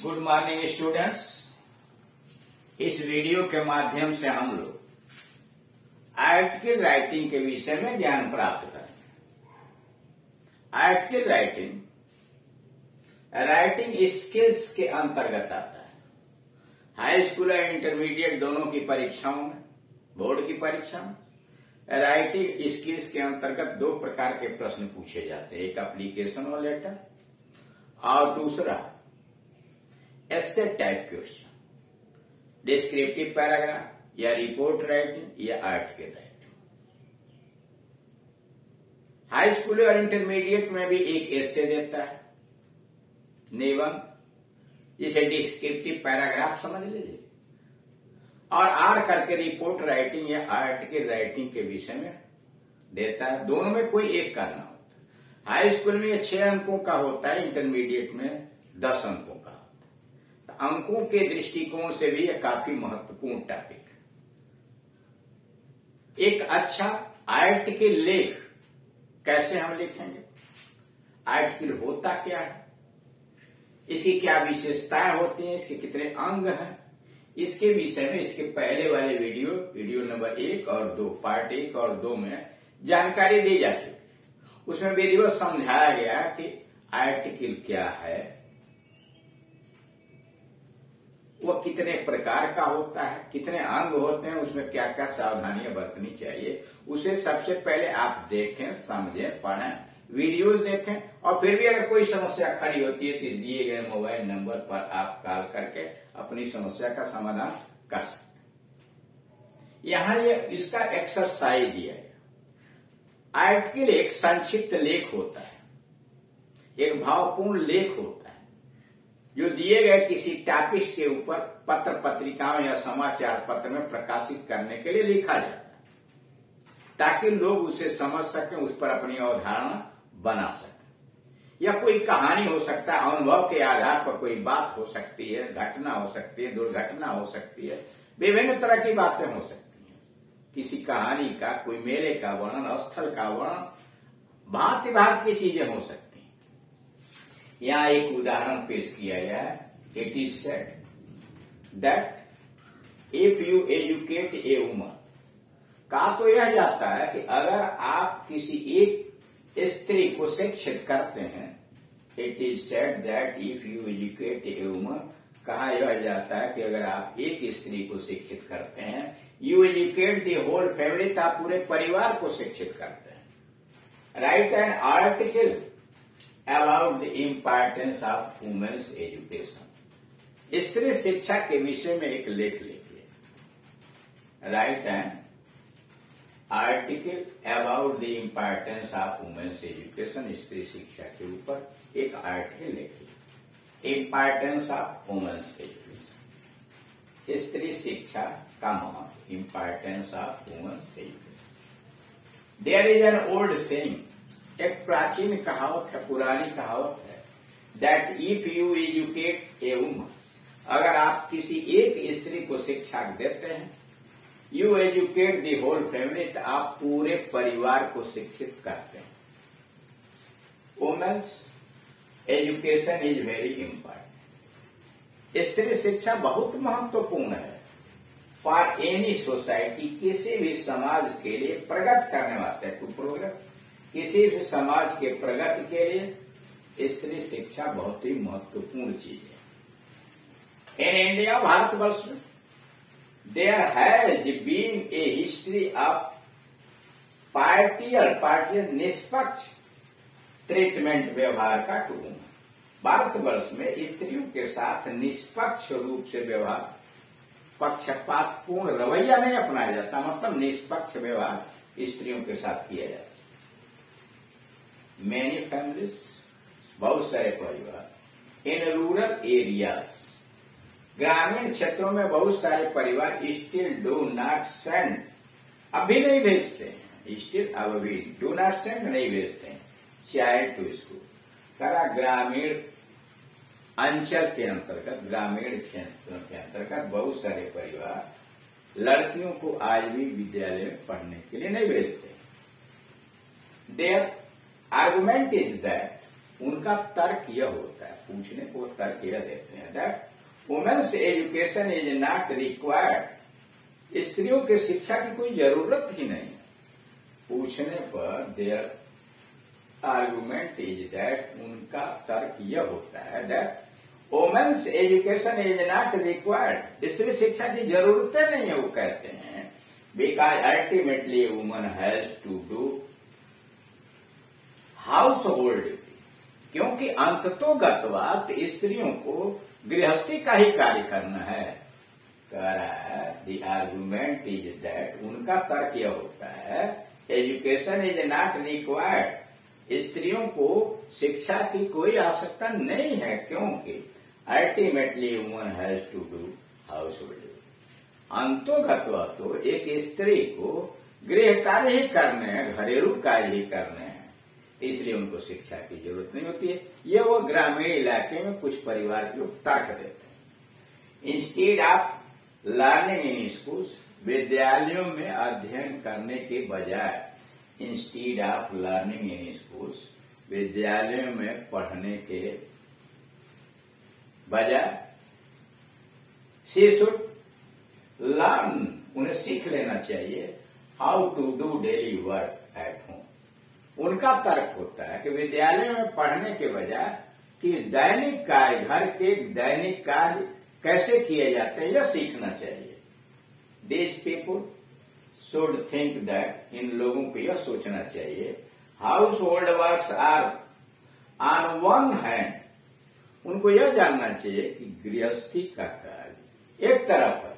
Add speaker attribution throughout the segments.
Speaker 1: Good morning students. इस video के माध्यम से हम लोग आर्टिकल राइटिंग के विषय में ज्ञान प्राप्त करेंगे। आर्टिकल राइटिंग स्किल्स के अंतर्गत आता है। हाई स्कूल और इंटरमीडिएट दोनों की परीक्षाओं में, बोर्ड की परीक्षा में राइटिंग स्किल्स के अंतर्गत दो प्रकार के प्रश्न पूछे जाते हैं। एक एप्लीकेशन और लेटर और दूसरा एसे टाइप क्वेश्चन, डिस्क्रिप्टिव पैराग्राफ या रिपोर्ट राइटिंग या आर्टिकल राइटिंग। हाई स्कूल और इंटरमीडिएट में भी एक एसे देता है, निबंध, जिसे डिस्क्रिप्टिव पैराग्राफ समझ लीजिए, और आर करके रिपोर्ट राइटिंग या आर्टिकल राइटिंग के विषय में देता है। दोनों में कोई एक करना होता है। हाई स्कूल में 6 अंकों का होता है, इंटरमीडिएट में 10 अंकों का। अंकों के दृष्टिकोण से भी यह काफी महत्वपूर्ण टॉपिक है। एक अच्छा आर्टिकल लेख कैसे हम लिखेंगे, आर्टिकल होता क्या है, इसकी क्या विशेषताएं होती हैं, इसके कितने अंग हैं, इसके विषय में इसके पहले वाले वीडियो नंबर 1 और 2, पार्ट 1 और 2 में जानकारी दी जा चुकी है। उसमें विधिवत समझाया गया कि आर्टिकल क्या है, वह कितने प्रकार का होता है, कितने अंग होते हैं, उसमें क्या क्या सावधानियां बरतनी चाहिए, उसे सबसे पहले आप देखें, समझें, पढ़ें, वीडियोज देखें, और फिर भी अगर कोई समस्या खड़ी होती है तो इस दिए गए मोबाइल नंबर पर आप कॉल करके अपनी समस्या का समाधान कर सकते हैं। यहां ये इसका एक्सरसाइज दिया गया। आर्टिकल एक संक्षिप्त लेख होता है, एक भावपूर्ण लेख होता है जो दिए गए किसी टॉपिक के ऊपर पत्र पत्रिकाओं या समाचार पत्र में प्रकाशित करने के लिए लिखा जाता है, ताकि लोग उसे समझ सकें, उस पर अपनी अवधारणा बना सकें। या कोई कहानी हो सकता है, अनुभव के आधार पर कोई बात हो सकती है, घटना हो सकती है, दुर्घटना हो सकती है, विभिन्न तरह की बातें हो सकती हैं। किसी कहानी का, कोई मेले का वर्णन, स्थल का वर्णन, भांति भांति की चीजें हो सकती हैं। यहां एक उदाहरण पेश किया गया है। It is said that if you educate a woman, कहा तो यह जाता है कि अगर आप किसी एक स्त्री को शिक्षित करते हैं, it is said that if you educate a woman, कहा यह जाता है कि अगर आप एक स्त्री को शिक्षित करते हैं, you educate the whole family, तो आप पूरे परिवार को शिक्षित करते हैं। Write an article about the importance of women's education, स्त्री शिक्षा के विषय में एक लेख लिखिए। Write an article about the importance of women's education, स्त्री शिक्षा के ऊपर एक आर्टिकल लिखिए। इम्पोर्टेंस ऑफ वुमेन्स एजुकेशन, स्त्री शिक्षा का महत्व, importance of women's education. There is an old saying, एक प्राचीन कहावत है, पुरानी कहावत है, that if you educate a woman, अगर आप किसी एक स्त्री को शिक्षा देते हैं, you educate the whole family, तो आप पूरे परिवार को शिक्षित करते हैं। Women's education is very important, स्त्री शिक्षा बहुत महत्वपूर्ण है। फॉर एनी सोसाइटी, किसी भी समाज के लिए प्रगति करने वाले, टू प्रोग्रेस, किसी भी समाज के प्रगति के लिए स्त्री शिक्षा बहुत ही महत्वपूर्ण चीज है। इन इंडिया, भारतवर्ष में, there has been a history of partial निष्पक्ष ट्रीटमेंट, व्यवहार का टू वुमेन। भारतवर्ष में स्त्रियों के साथ निष्पक्ष रूप से व्यवहार, पक्षपातपूर्ण रवैया नहीं अपनाया जाता, मतलब निष्पक्ष व्यवहार स्त्रियों के साथ किया जाता है। Many families, बहुत सारे परिवार, इन रूरल एरियाज, ग्रामीण क्षेत्रों में बहुत सारे परिवार स्टिल डू नॉट सेंड, अभी नहीं भेजते हैं, स्टिल अब भी डू नॉट सेंड नहीं भेजते हैं चाइल्ड टू स्कूल। करा ग्रामीण अंचल के अंतर्गत, ग्रामीण क्षेत्रों के अंतर्गत बहुत सारे परिवार लड़कियों को आज भी विद्यालय में पढ़ने के लिए नहीं भेजते। देयर आर्गुमेंट इज दैट उनका तर्क यह होता है, पूछने को तर्क यह देते हैं that women's education is not required, स्त्रियों के शिक्षा की कोई जरूरत ही नहीं। पूछने पर देयर आर्गुमेंट इज दैट, उनका तर्क यह होता है that women's education is not required, स्त्री शिक्षा की जरूरत नहीं है, वो कहते हैं, because ultimately woman has to do household duty, क्योंकि अंततोगतवात स्त्रियों को गृहस्थी का ही कार्य करना है। कह रहा है द आर्गुमेंट इज दैट, उनका तर्क यह होता है एजुकेशन इज नॉट रिक्वायर्ड, स्त्रियों को शिक्षा की कोई आवश्यकता नहीं है, क्योंकि ultimately woman has to do household duty, अंतोगत्वा तो एक स्त्री को गृह कार्य ही करने हैं, घरेलू कार्य ही करने हैं, इसलिए उनको शिक्षा की जरूरत नहीं होती है। यह वो ग्रामीण इलाके में कुछ परिवार के लोग तर्क देते हैं। Instead of learning in schools, विद्यालयों में अध्ययन करने के बजाय, instead of learning in schools, विद्यालयों में पढ़ने के बजाय, शी शुड लर्न, उन्हें सीख लेना चाहिए, how to do daily work at home. उनका तर्क होता है कि विद्यालय में पढ़ने के बजाय कि दैनिक कार्य, घर के दैनिक कार्य कैसे किए जाते हैं, यह सीखना चाहिए। These people should think that, इन लोगों को यह सोचना चाहिए, household works are on one hand, उनको यह जानना चाहिए कि गृहस्थी का कार्य एक तरफ है,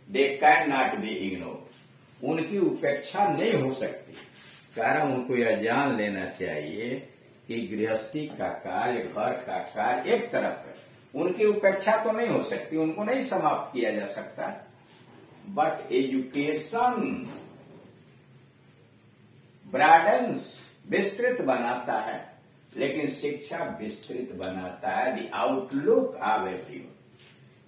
Speaker 1: they can not be ignore, उनकी उपेक्षा नहीं हो सकती। कारण उनको यह जान लेना चाहिए कि गृहस्थी का कार्य, घर का कार्य एक तरफ है, उनकी उपेक्षा तो नहीं हो सकती, उनको नहीं समाप्त किया जा सकता। बट एजुकेशन ब्रॉडन्स, विस्तृत बनाता है, लेकिन शिक्षा विस्तृत बनाता है द आउटलुक ऑफ एवरीवन,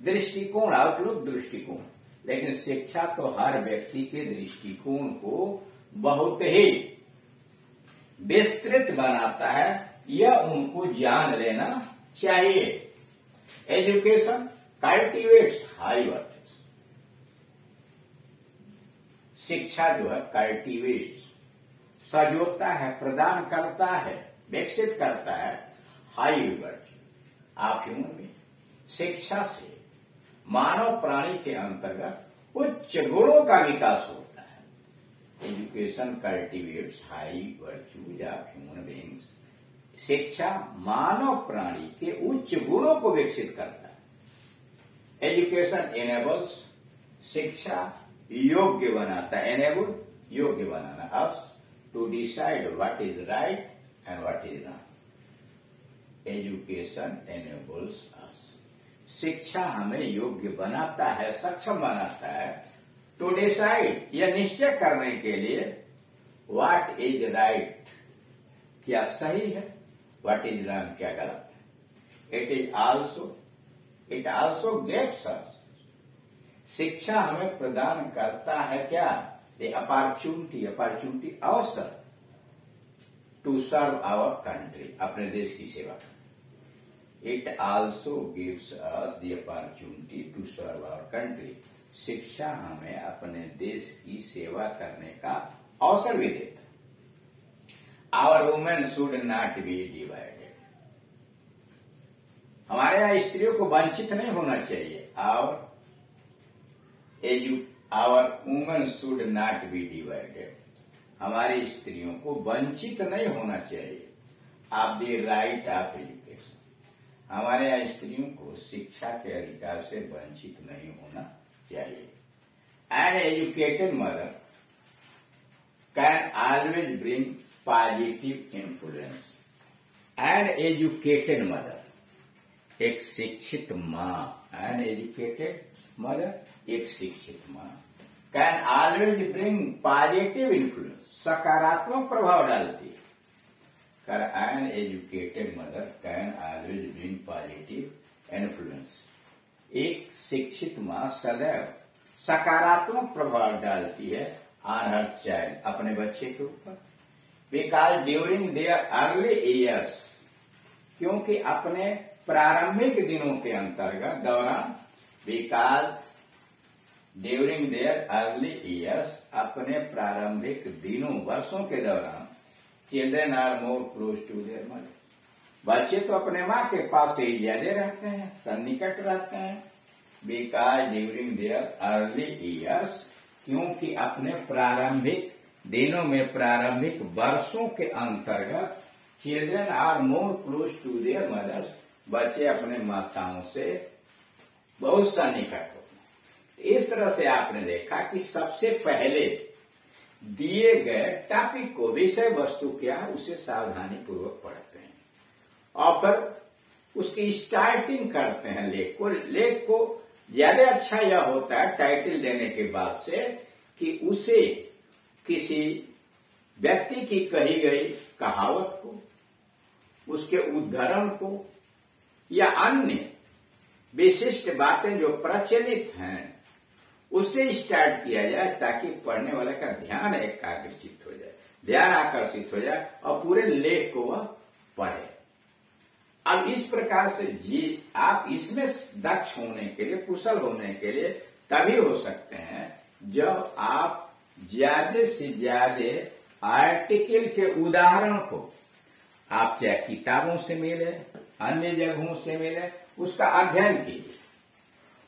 Speaker 1: दृष्टिकोण, आउटलुक दृष्टिकोण, लेकिन शिक्षा तो हर व्यक्ति के दृष्टिकोण को बहुत ही विस्तृत बनाता है, यह उनको जान लेना चाहिए। एजुकेशन कल्टिवेट्स हाई वर्चुअस, शिक्षा जो है कल्टिवेट्स, सजोता है, प्रदान करता है, विकसित करता है high virtue of human being, शिक्षा से मानव प्राणी के अंतर्गत उच्च गुणों का विकास होता है। Education cultivates high virtues of human beings, शिक्षा मानव प्राणी के उच्च गुणों को विकसित करता है। एजुकेशन एनेबल्स, शिक्षा योग्य बनाता है, एनेबल योग्य बनाना, us to decide what is right and what is wrong. Education enables us, शिक्षा हमें योग्य बनाता है, सक्षम बनाता है, टू डिसाइड, यह निश्चय करने के लिए, व्हाट इज राइट, क्या सही है, व्हाट इज रॉन्ग, क्या गलत है। इट आल्सो गेट्स अस, शिक्षा हमें प्रदान करता है क्या, ए अपॉर्चुनिटी, अवसर, टू सर्व आवर कंट्री, अपने देश की सेवा करना। It also gives us the opportunity to serve our country, शिक्षा हमें अपने देश की सेवा करने का अवसर भी देता है। Our women should not be divided, हमारे यहाँ स्त्रियों को वंचित नहीं होना चाहिए। Our women should not be divided, हमारी स्त्रियों को वंचित नहीं होना चाहिए of the right of education, हमारे यहाँ स्त्रियों को शिक्षा के अधिकार से वंचित नहीं होना चाहिए। An educated mother can always bring positive influence. An educated mother, एक शिक्षित माँ, एन एजुकेटेड मदर, एक शिक्षित माँ, can always bring positive influence, सकारात्मक प्रभाव डालती है। An educated mother can always bring positive influence, एक शिक्षित माँ सदैव सकारात्मक प्रभाव डालती है ऑन हर चाइल्ड, अपने बच्चे के ऊपर। Because during their early years, क्योंकि अपने प्रारंभिक दिनों के अंतर्गत दौरान because during their early years, अपने प्रारंभिक दिनों वर्षों के दौरान children are more close to their mother, बच्चे तो अपने माँ के पास से ही ज्यादा रहते हैं, सन्निकट रहते हैं। Because during their early years, क्योंकि अपने प्रारंभिक दिनों में, प्रारंभिक वर्षों के अंतर्गत children are more close to their mothers, बच्चे अपने माताओं से बहुत सन्निकट होते हैं। इस तरह से आपने देखा कि सबसे पहले दिए गए टॉपिक को, विषय वस्तु क्या है, उसे सावधानी पूर्वक पढ़ते हैं और फिर उसकी स्टार्टिंग करते हैं लेख को ज्यादा अच्छा यह होता है टाइटल देने के बाद से कि उसे किसी व्यक्ति की कही गई कहावत को, उसके उद्धरण को या अन्य विशिष्ट बातें जो प्रचलित हैं उससे स्टार्ट किया जाए, ताकि पढ़ने वाले का ध्यान एकाग्रचित हो जाए, ध्यान आकर्षित हो जाए और पूरे लेख को वह पढ़े। अब इस प्रकार से आप इसमें दक्ष होने के लिए, कुशल होने के लिए तभी हो सकते हैं जब आप ज्यादा से ज्यादा आर्टिकल के उदाहरण को आप चाहे किताबों से मिले, अन्य जगहों से मिले, उसका अध्ययन कीजिए,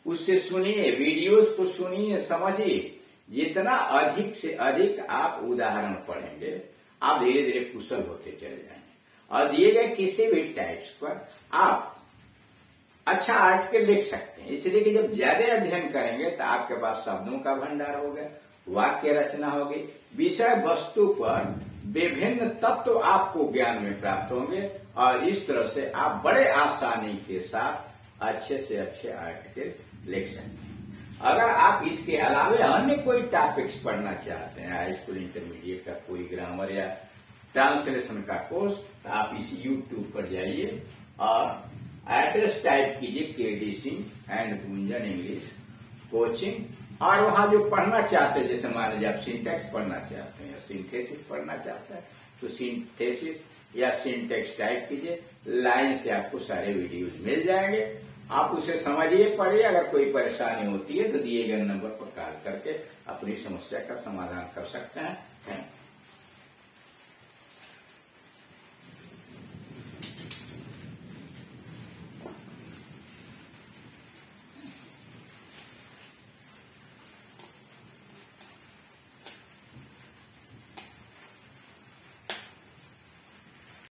Speaker 1: उससे सुनिए, वीडियोस को सुनिए, समझिए। जितना अधिक से अधिक आप उदाहरण पढ़ेंगे, आप धीरे धीरे कुशल होते चले जाएंगे और दिए गए किसी भी टाइप्स पर आप अच्छा आर्टिकल लिख सकते हैं। इसलिए कि जब ज्यादा अध्ययन करेंगे तो आपके पास शब्दों का भंडार होगा, वाक्य रचना होगी, विषय वस्तु पर विभिन्न तत्व आपको ज्ञान में प्राप्त होंगे और इस तरह से आप बड़े आसानी के साथ अच्छे से अच्छे आर्टिकल लिख सकते हैं। अगर आप इसके अलावे अन्य कोई टॉपिक्स पढ़ना चाहते हैं, हाई स्कूल इंटरमीडिएट का कोई ग्रामर या ट्रांसलेशन का कोर्स, तो आप इस YouTube पर जाइए और एड्रेस टाइप कीजिए KD Singh and Gunjan English coaching, और वहां जो पढ़ना चाहते हैं, जैसे मान लीजिए आप सिंटेक्स पढ़ना चाहते हैं या सिंथेसिस पढ़ना चाहते हैं, तो सिंथेसिस या सिंटेक्स टाइप कीजिए, लाइन से आपको सारे वीडियोज मिल जाएंगे। आप उसे समझिए, पढ़िए। अगर कोई परेशानी होती है तो दिए गए नंबर पर कॉल करके अपनी समस्या का समाधान कर सकते हैं। Thank you.